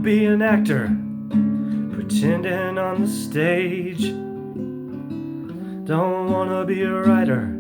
be an actor, pretending on the stage. Don't wanna be a writer,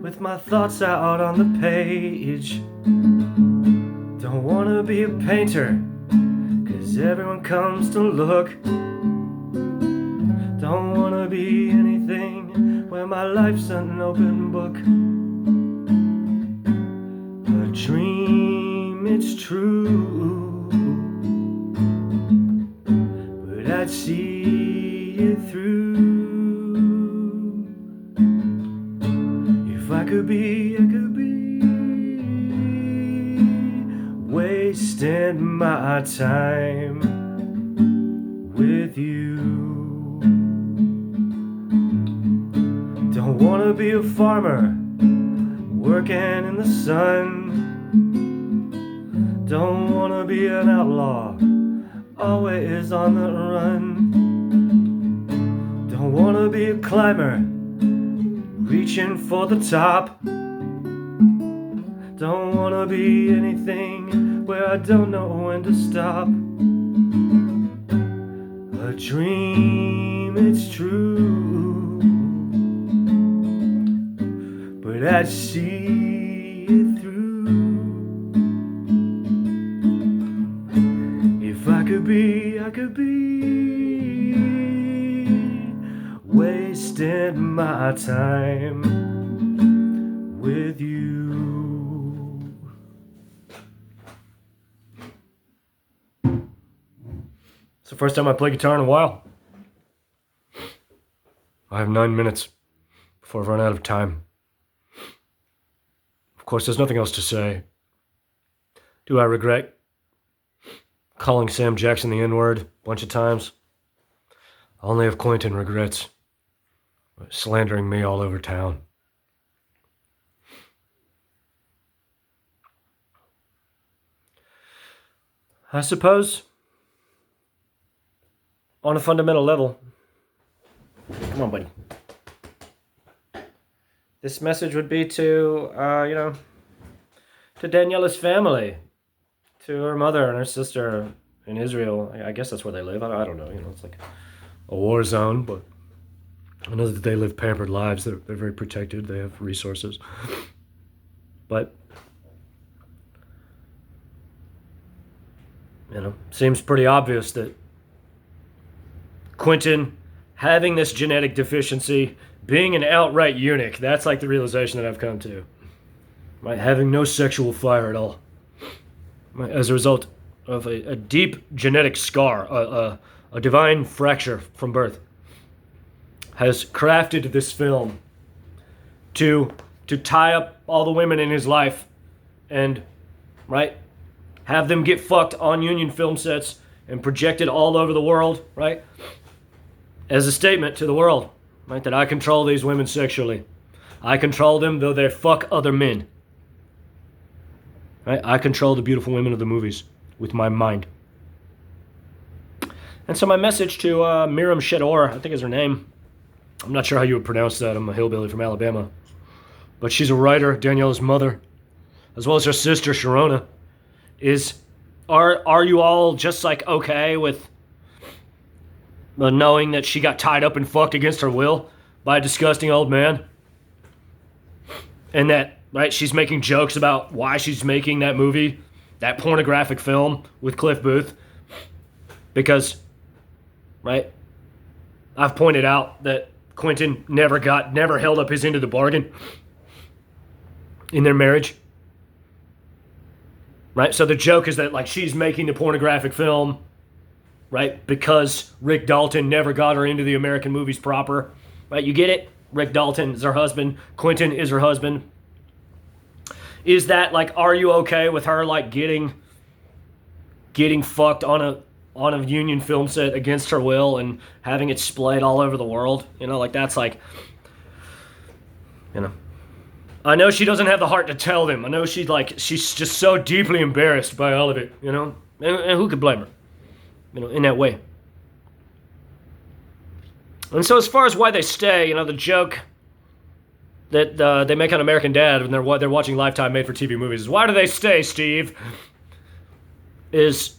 with my thoughts out on the page. Don't wanna be a painter, 'cause everyone comes to look. Don't wanna be anything where my life's an open book. A dream, it's true, but I'd see it through. If I could be wasting my time with you. Don't wanna be a farmer, working in the sun. Don't wanna be an outlaw, always on the run. Don't wanna be a climber, reaching for the top. Don't wanna be anything where I don't know when to stop. A dream, it's true, but I'd see it through. If I could be wasting my time with you. It's the first time I play guitar in a while. I have 9 minutes before I run out of time. Of course, there's nothing else to say. Do I regret calling Sam Jackson the N-word a bunch of times? Only if Quentin regrets slandering me all over town. I suppose, on a fundamental level, come on, buddy. This message would be to, to Daniela's family, to her mother and her sister in Israel. I guess that's where they live. I don't know. It's like a war zone, but I know that they live pampered lives. They're very protected. They have resources. But, seems pretty obvious that Quentin having this genetic deficiency, being an outright eunuch, that's like the realization that I've come to. Right? Having no sexual fire at all. Right? As a result of a deep genetic scar, a divine fracture from birth, has crafted this film to tie up all the women in his life and, right, have them get fucked on union film sets and projected all over the world, right, as a statement to the world, right, that I control these women sexually. I control them though they fuck other men. Right? I control the beautiful women of the movies with my mind. And so my message to Miriam Shedor, I think is her name. I'm not sure how you would pronounce that. I'm a hillbilly from Alabama. But she's a writer, Daniela's mother, as well as her sister, Sharona, are you all just like okay with knowing that she got tied up and fucked against her will by a disgusting old man? And that, right, she's making jokes about why she's making that movie, that pornographic film with Cliff Booth. Because, right, I've pointed out that Quentin never held up his end of the bargain in their marriage. Right? So the joke is that, like, she's making the pornographic film, right, because Rick Dalton never got her into the American movies proper. Right? You get it? Rick Dalton is her husband. Quentin is her husband. Is that, like, are you okay with her, like, getting fucked on a union film set against her will and having it splayed all over the world? Like, that's like, I know she doesn't have the heart to tell them. I know she's just so deeply embarrassed by all of it, and who could blame her, in that way. And so as far as why they stay, the joke that they make on American Dad when they're watching Lifetime made-for-TV movies is, why do they stay, Steve? Is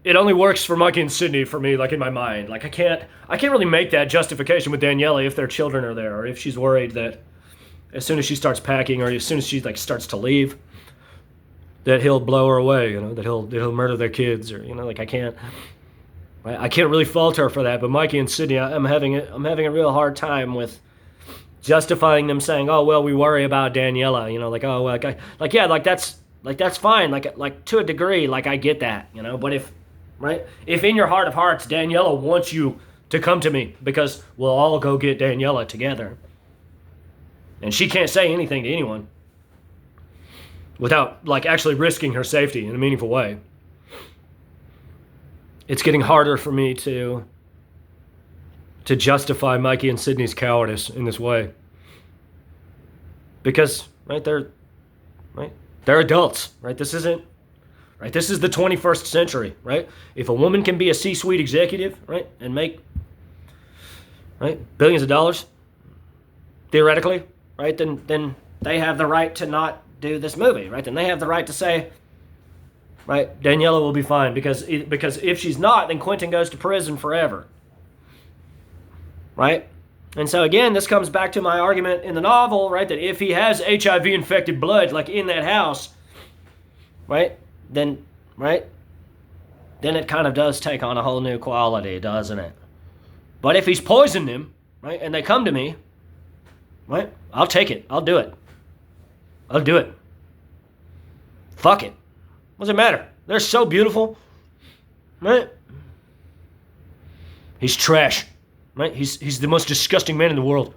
it only works for Mikey and Sydney for me, like in my mind. Like I can't really make that justification with Daniela if their children are there, or if she's worried that as soon as she starts packing, or as soon as she like starts to leave, that he'll blow her away, that he'll murder their kids, or like I can't really fault her for that. But Mikey and Sydney, I'm having a real hard time with justifying them saying, oh well, we worry about Daniela, like oh like yeah, like that's fine, like to a degree, like I get that, but if in your heart of hearts Daniela wants you to come to me because we'll all go get Daniela together, and she can't say anything to anyone without like actually risking her safety in a meaningful way, it's getting harder for me to justify Mikey and Sydney's cowardice in this way. Because, they're adults, This is the 21st century, If a woman can be a C-suite executive, and make, billions of dollars, theoretically, then they have the right to not do this movie, Then they have the right to say, Daniela will be fine, because if she's not, then Quentin goes to prison forever. And so again, this comes back to my argument in the novel, that if he has HIV-infected blood, like in that house, then it kind of does take on a whole new quality, doesn't it? But if he's poisoned him, and they come to me, I'll take it. I'll do it. Fuck it. What does it matter? They're so beautiful, He's trash. He's the most disgusting man in the world.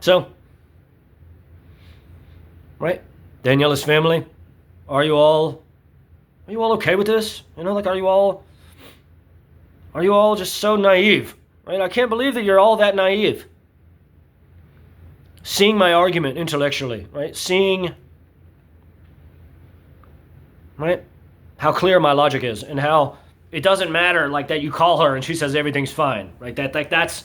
So, Daniela's family, are you all okay with this? Are you all just so naive? I can't believe that you're all that naive. Seeing my argument intellectually, Seeing, how clear my logic is, and how it doesn't matter that you call her and she says everything's fine, that's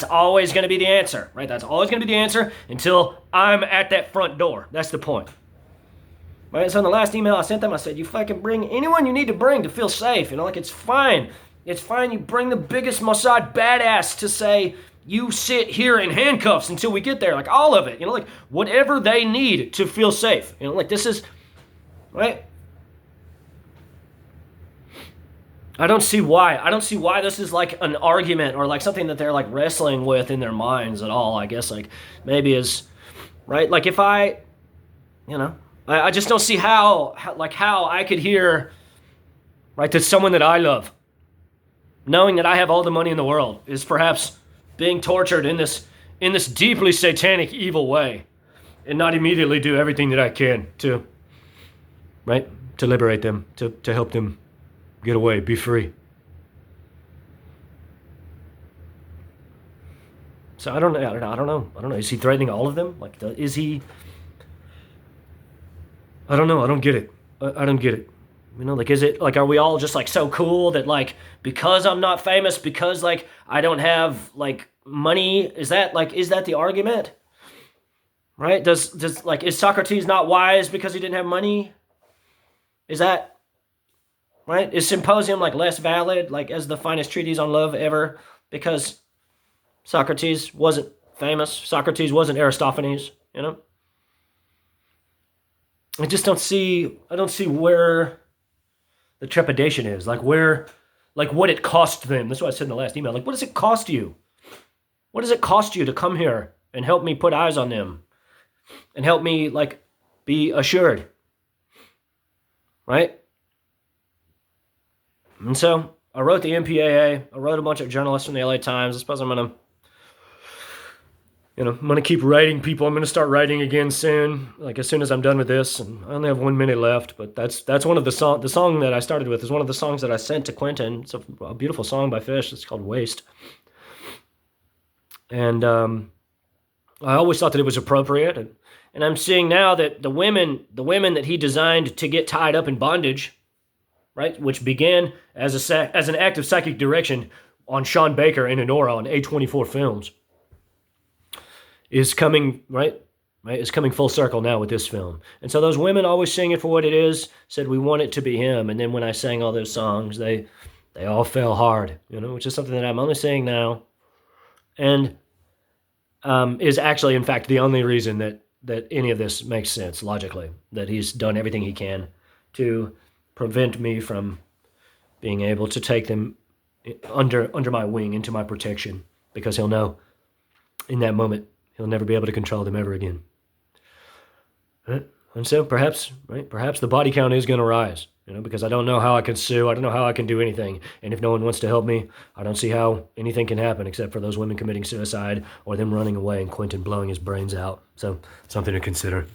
always going to be the answer, That's always going to be the answer until I'm at that front door. That's the point. So in the last email I sent them, I said, you fucking bring anyone you need to bring to feel safe, it's fine. It's fine, you bring the biggest Mossad badass to say, you sit here in handcuffs until we get there, all of it, whatever they need to feel safe, this is, I don't see why this is an argument or something that they're wrestling with in their minds at all. I guess maybe is if I just don't see how I could hear that someone that I love, knowing that I have all the money in the world, is perhaps being tortured in this deeply satanic, evil way, and not immediately do everything that I can to liberate them, to help them get away, be free. So I don't know. Is he threatening all of them? Is he? I don't know. I don't get it. I don't get it. Is it are we all just so cool that because I'm not famous, because I don't have money, is that the argument? Does is Socrates not wise because he didn't have money? Is that Is Symposium less valid as the finest treatise on love ever because Socrates wasn't famous? Socrates wasn't Aristophanes, I just don't see where the trepidation is, what it cost them. That's what I said in the last email. What does it cost you? What does it cost you to come here and help me put eyes on them and help me be assured? And so I wrote the MPAA. I wrote a bunch of journalists from the LA Times. I suppose I'm gonna keep writing people. I'm gonna start writing again soon, as soon as I'm done with this. And I only have 1 minute left, but that's one of the song that I started with is one of the songs that I sent to Quentin. It's a beautiful song by Fish. It's called Waste. And I always thought that it was appropriate, and I'm seeing now that the women that he designed to get tied up in bondage, which began as an act of psychic direction on Sean Baker and Honora on A24 Films, is coming right, is coming full circle now with this film. And so those women always seeing it for what it is said, we want it to be him. And then when I sang all those songs, they all fell hard, which is something that I'm only saying now. And is actually, in fact, the only reason that any of this makes sense logically, that he's done everything he can to prevent me from being able to take them under my wing, into my protection, because he'll know in that moment he'll never be able to control them ever again. Right? And so perhaps the body count is going to rise, because I don't know how I can sue. I don't know how I can do anything. And if no one wants to help me, I don't see how anything can happen except for those women committing suicide or them running away and Quentin blowing his brains out. So something to consider.